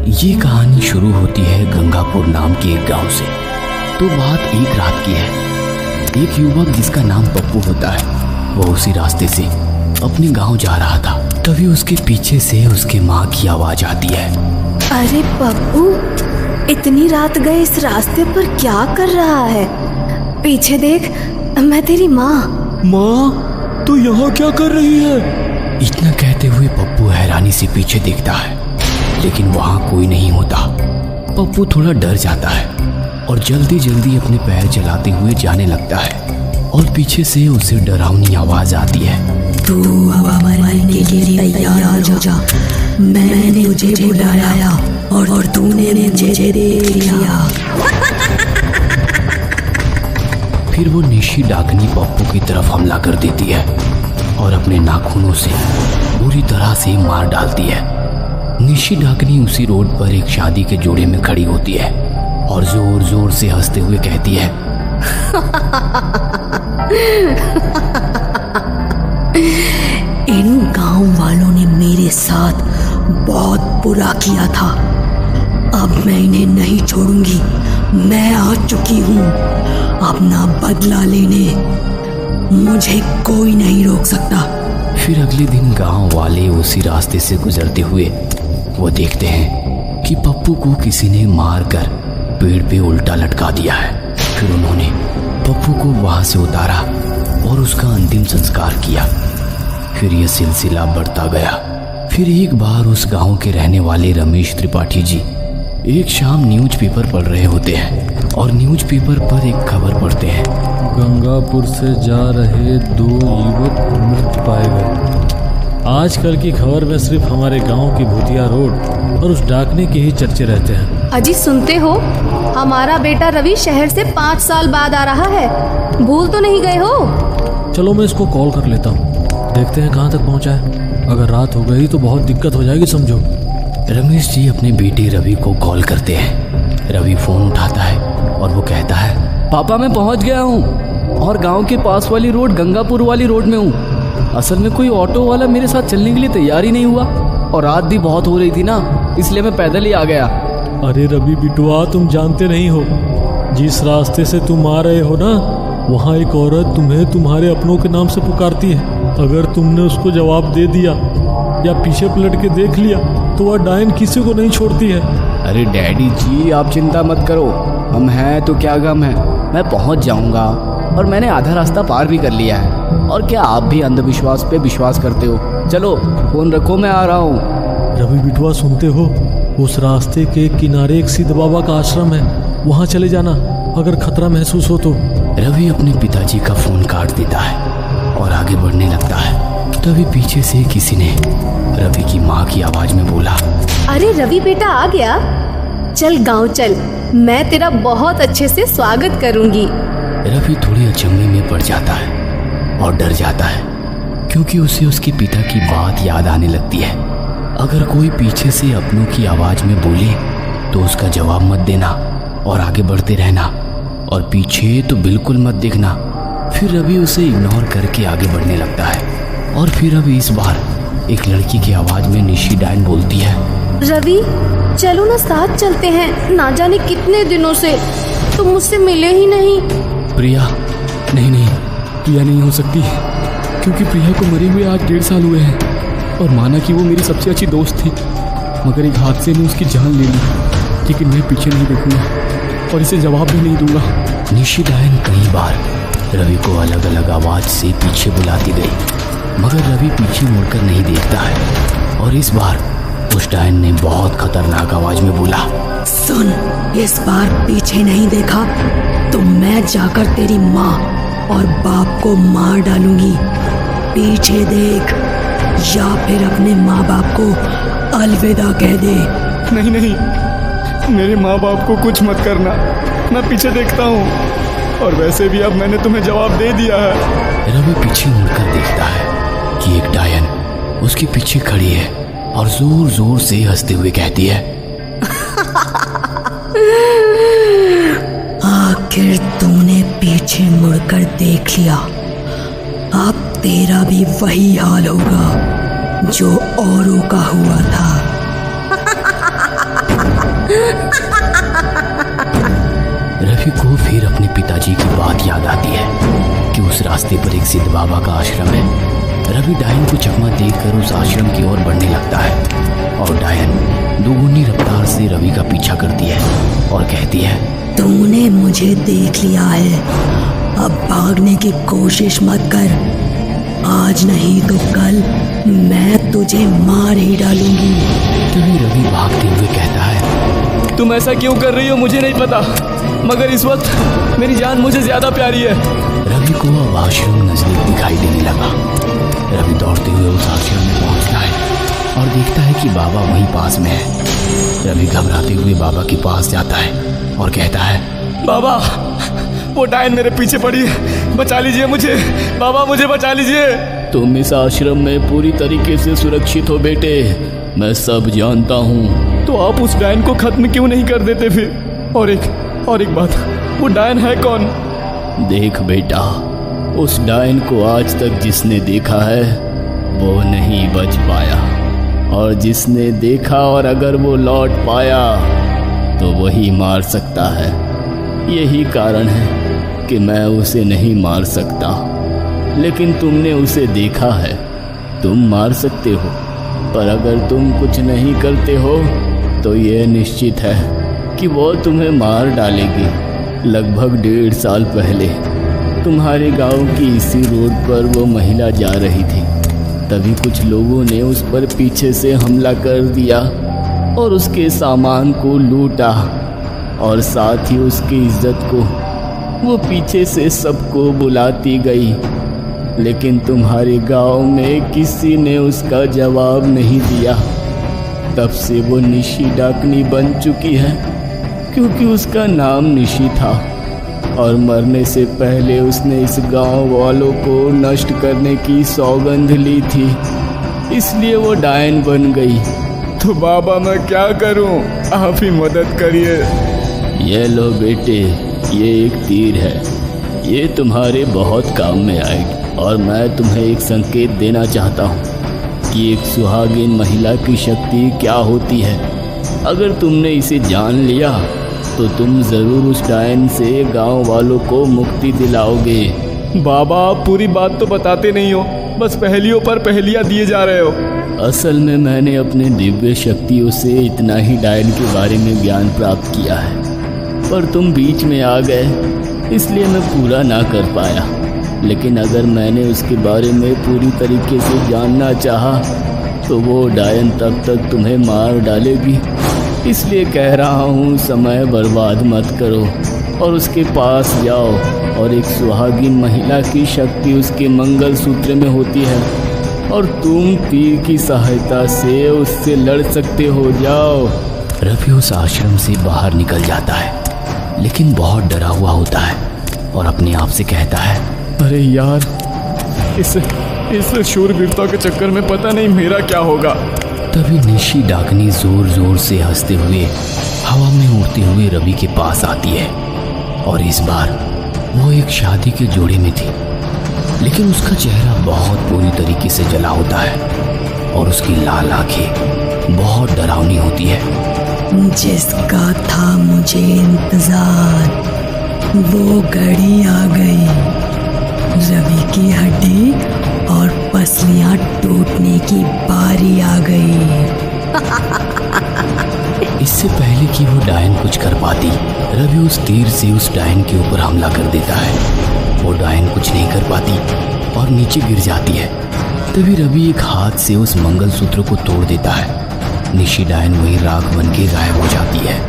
ये कहानी शुरू होती है गंगापुर नाम के एक गांव से। तो बात एक रात की है। एक युवक जिसका नाम पप्पू होता है, वो उसी रास्ते से अपने गांव जा रहा था। तभी उसके पीछे से उसके माँ की आवाज आती है। अरे पप्पू, इतनी रात गए इस रास्ते पर क्या कर रहा है? पीछे देख, मैं तेरी माँ। माँ, तू यहाँ क्या कर रही है? इतना कहते हुए पप्पू हैरानी से पीछे देखता है, लेकिन वहाँ कोई नहीं होता। पप्पू थोड़ा डर जाता है और जल्दी जल्दी अपने पैर चलाते हुए जाने लगता है। और पीछे से उसे डरावनी आवाज आती है। तू मरने के लिए तैयार हो जा। मैंने तुझे बुलाया और तूने मुझे देख लिया। फिर वो निशी डाकनी पप्पू की तरफ हमला कर देती है और अपने नाखूनों से बुरी तरह से मार डालती है। निशी डाकनी उसी रोड पर एक शादी के जोड़े में खड़ी होती है और जोर जोर से हंसते हुए कहती है। इन गांव वालों ने मेरे साथ बहुत बुरा किया था। अब मैं इन्हें नहीं छोड़ूंगी। मैं आ चुकी हूँ अपना बदला लेने। मुझे कोई नहीं रोक सकता। फिर अगले दिन गांव वाले उसी रास्ते से गुजरते हुए वो देखते हैं कि पप्पू को किसी ने मार कर पेड़ पे उल्टा लटका दिया है। फिर उन्होंने पप्पू को वहां से उतारा और उसका अंतिम संस्कार किया। फिर यह सिलसिला बढ़ता गया। फिर एक बार उस गांव के रहने वाले रमेश त्रिपाठी जी एक शाम न्यूज़पेपर पढ़ रहे होते हैं और न्यूज़पेपर पर एक खबर पढ़ते हैं। गंगापुर से जा रहे 2 युवक मृत पाए गए। आजकल की खबर में सिर्फ हमारे गांव की भूतिया रोड और उस डाकने के ही चर्चे रहते हैं। अजी सुनते हो, हमारा बेटा रवि शहर से 5 साल बाद आ रहा है। भूल तो नहीं गए हो? चलो मैं इसको कॉल कर लेता हूँ, देखते हैं कहाँ तक पहुँचा है। अगर रात हो गई तो बहुत दिक्कत हो जाएगी, समझो। रमेश जी अपने बेटे रवि को कॉल करते हैं। रवि फोन उठाता है और वो कहता है, पापा मैं पहुंच गया हूँ और गांव के पास वाली रोड गंगापुर वाली रोड में हूँ। असल में कोई ऑटो वाला मेरे साथ चलने के लिए तैयार ही नहीं हुआ और रात भी बहुत हो रही थी ना, इसलिए मैं पैदल ही आ गया। अरे रवि बिटुआ, तुम जानते नहीं हो, जिस रास्ते से तुम आ रहे हो ना, वहाँ एक औरत तुम्हें तुम्हारे अपनों के नाम से पुकारती है। अगर तुमने उसको जवाब दे दिया या पीछे पलट के देख लिया तो वह डायन किसी को नहीं छोड़ती है। अरे डैडी जी, आप चिंता मत करो, हम हैं तो क्या गम है, मैं पहुंच जाऊंगा और मैंने आधा रास्ता पार भी कर लिया है। और क्या आप भी अंधविश्वास पे विश्वास करते हो? चलो फोन रखो, मैं आ रहा हूँ। रवि बिटुआ सुनते हो, उस रास्ते के किनारे एक सिद्ध बाबा का आश्रम है, वहाँ चले जाना अगर खतरा महसूस हो तो। रवि अपने पिताजी का फोन काट देता है और आगे बढ़ने लगता है। तभी पीछे से किसी ने रवि की माँ की आवाज में बोला, अरे रवि बेटा आ गया, चल गांव चल, मैं तेरा बहुत अच्छे से स्वागत करूंगी। रवि थोड़ी अचंभे में पड़ जाता है और डर जाता है, क्योंकि उसे उसके पिता की बात याद आने लगती है। अगर कोई पीछे से अपनों की आवाज में बोले तो उसका जवाब मत देना और आगे बढ़ते रहना, और पीछे तो बिल्कुल मत देखना। फिर रवि उसे इग्नोर करके आगे बढ़ने लगता है। और फिर अब इस बार एक लड़की की आवाज में निशी डायन बोलती है, रवि चलो ना, साथ चलते हैं। ना जाने कितने दिनों से तुम मुझसे मिले ही नहीं। प्रिया, नहीं, प्रिया नहीं हो सकती, क्योंकि प्रिया को मरे हुए आज 1.5 साल हुए हैं और माना कि वो मेरी सबसे अच्छी दोस्त थी, मगर एक हादसे ने उसकी जान ले ली। लेकिन मैं पीछे नहीं देखूंगा और इसे जवाब भी नहीं दूंगा। निशी डायन कई बार रवि को अलग अलग आवाज से पीछे बुलाती गई, मगर रवि पीछे मुड़कर नहीं देखता है। और इस बार उस डायन ने बहुत खतरनाक आवाज में बोला, सुन, इस बार पीछे नहीं देखा तो मैं जाकर तेरी माँ और बाप को मार डालूंगी। पीछे देख या फिर अपने माँ बाप को अलविदा कह दे। नहीं, मेरे माँ बाप को कुछ मत करना, मैं पीछे देखता हूँ, और वैसे भी अब मैंने तुम्हें जवाब दे दिया है। रवि पीछे मुड़कर देखता है कि एक डायन उसके पीछे खड़ी है और जोर जोर से हंसते हुए कहती है, आखिर तूने पीछे मुड़कर देख लिया। अब तेरा भी वही हाल होगा जो औरों का हुआ था। उस रास्ते पर एक सिद्ध बाबा का आश्रम है। रवि डायन को चकमा देखकर उस आश्रम की ओर बढ़ने लगता है और डायन दोगुनी रफ्तार से रवि का पीछा करती है और कहती है, तूने मुझे देख लिया है, अब भागने की कोशिश मत कर। आज नहीं तो कल मैं तुझे मार ही डालूंगी। तभी रवि भागते हुए कहता है, तुम ऐसा क्यों कर रही हो मुझे नहीं पता, मगर इस वक्त मेरी जान मुझे ज्यादा प्यारी है। रवि को अब आश्रम नजदीक दिखाई देने लगा। रवि दौड़ते हुए उस आश्रम में पहुंचता है और देखता है कि बाबा वहीं पास में है। रवि घबराते हुए बाबा के पास जाता है और कहता है, बाबा, वो डायन मेरे पीछे पड़ी है, बचा लीजिए मुझे, बाबा मुझे बचा लीजिए। तुम इस आश्रम में पूरी तरीके से सुरक्षित हो बेटे, मैं सब जानता हूँ। तो आप उस डायन को खत्म क्यों नहीं कर देते फिर? और एक बात, वो डायन है कौन? देख बेटा, उस डायन को आज तक जिसने देखा है वो नहीं बच पाया, और जिसने देखा और अगर वो लौट पाया तो वही मार सकता है। यही कारण है कि मैं उसे नहीं मार सकता, लेकिन तुमने उसे देखा है, तुम मार सकते हो। पर अगर तुम कुछ नहीं करते हो तो यह निश्चित है कि वो तुम्हें मार डालेगी। लगभग 1.5 साल पहले तुम्हारे गांव की इसी रोड पर वो महिला जा रही थी, तभी कुछ लोगों ने उस पर पीछे से हमला कर दिया और उसके सामान को लूटा, और साथ ही उसकी इज्जत को वो पीछे से सबको बुलाती गई। लेकिन तुम्हारे गांव में किसी ने उसका जवाब नहीं दिया। तब से वो निशी डाकनी बन चुकी है, क्योंकि उसका नाम निशी था, और मरने से पहले उसने इस गांव वालों को नष्ट करने की सौगंध ली थी, इसलिए वो डायन बन गई। तो बाबा मैं क्या करूं? आप ही मदद करिए। ये लो बेटे, ये एक तीर है, ये तुम्हारे बहुत काम में आएगी। और मैं तुम्हें एक संकेत देना चाहता हूँ कि एक सुहागिन महिला की शक्ति क्या होती है। अगर तुमने इसे जान लिया तो तुम ज़रूर उस डायन से गांव वालों को मुक्ति दिलाओगे। बाबा, आप पूरी बात तो बताते नहीं हो, बस पहेलियों पर पहेलियाँ दिए जा रहे हो। असल में मैंने अपने दिव्य शक्तियों से इतना ही डायन के बारे में ज्ञान प्राप्त किया है, पर तुम बीच में आ गए, इसलिए मैं पूरा ना कर पाया। लेकिन अगर मैंने उसके बारे में पूरी तरीके से जानना चाहा तो वो डायन तब तक तुम्हें मार डालेगी। इसलिए कह रहा हूँ, समय बर्बाद मत करो और उसके पास जाओ, और एक सुहागिन महिला की शक्ति उसके मंगलसूत्र में होती है, और तुम तीर की सहायता से उससे लड़ सकते हो। जाओ। रवि उस आश्रम से बाहर निकल जाता है, लेकिन बहुत डरा हुआ होता है और अपने आप से कहता है, अरे यार, इस शूरवीरता के चक्कर में पता नहीं मेरा क्या होगा। तभी निशी डाकनी जोर जोर से हंसते हुए हवा में उड़ते हुए रवि के पास आती है, और इस बार वो एक शादी के जोड़े में थी, लेकिन उसका चेहरा बहुत बुरी तरीके से जला होता है और उसकी लाल आंखें बहुत डरावनी होती है। जिसका था मुझे इंतजार, वो घड़ी आ गई। रवि की हड्डी और पसलियां टूटने की बारी आ गई। इससे पहले कि वो डायन कुछ कर पाती, रवि उस तीर से उस डायन के ऊपर हमला कर देता है। वो डायन कुछ नहीं कर पाती और नीचे गिर जाती है। तभी रवि एक हाथ से उस मंगलसूत्र को तोड़ देता है। निशी डायन वही राख बन के गायब हो जाती है।